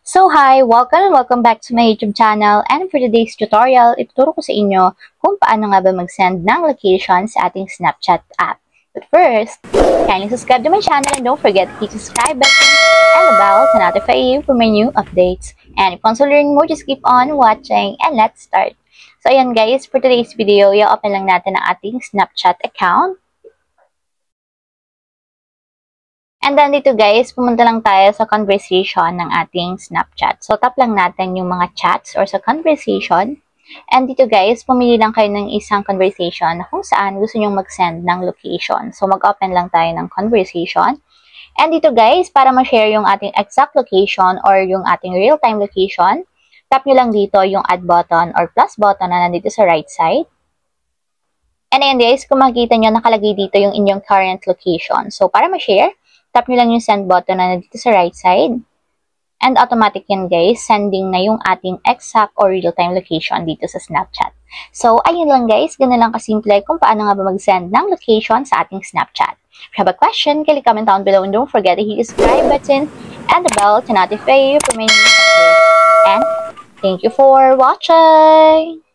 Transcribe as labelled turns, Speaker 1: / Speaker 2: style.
Speaker 1: So hi! Welcome and welcome back to my YouTube channel, and for today's tutorial, ituturo ko sa inyo kung paano nga ba mag-send ng location sa ating Snapchat app. But first, kindly subscribe to my channel and don't forget to hit the subscribe button and the bell to notify you for my new updates. And if you want to learn more, just keep on watching and let's start. So ayan guys, for today's video, i-open lang natin ang ating Snapchat account. And then dito guys, pumunta lang tayo sa conversation ng ating Snapchat. So tap lang natin yung mga chats or sa conversation. And dito guys, pumili lang kayo ng isang conversation kung saan gusto nyong mag-send ng location. So mag-open lang tayo ng conversation. And dito guys, para ma-share yung ating exact location or yung ating real-time location, tap nyo lang dito yung add button or plus button na nandito sa right side. And ayan guys, kung makikita nyo, nakalagay dito yung inyong current location. So para ma-share, tap nyo lang yung send button na nandito sa right side. And automatic yan guys, sending na yung ating exact or real-time location dito sa Snapchat. So, ayun lang guys, ganun lang kasimple kung paano nga ba mag-send ng location sa ating Snapchat. If you have a question, kindly comment down below and don't forget to hit the subscribe button and the bell to notify you for my new updates. And thank you for watching!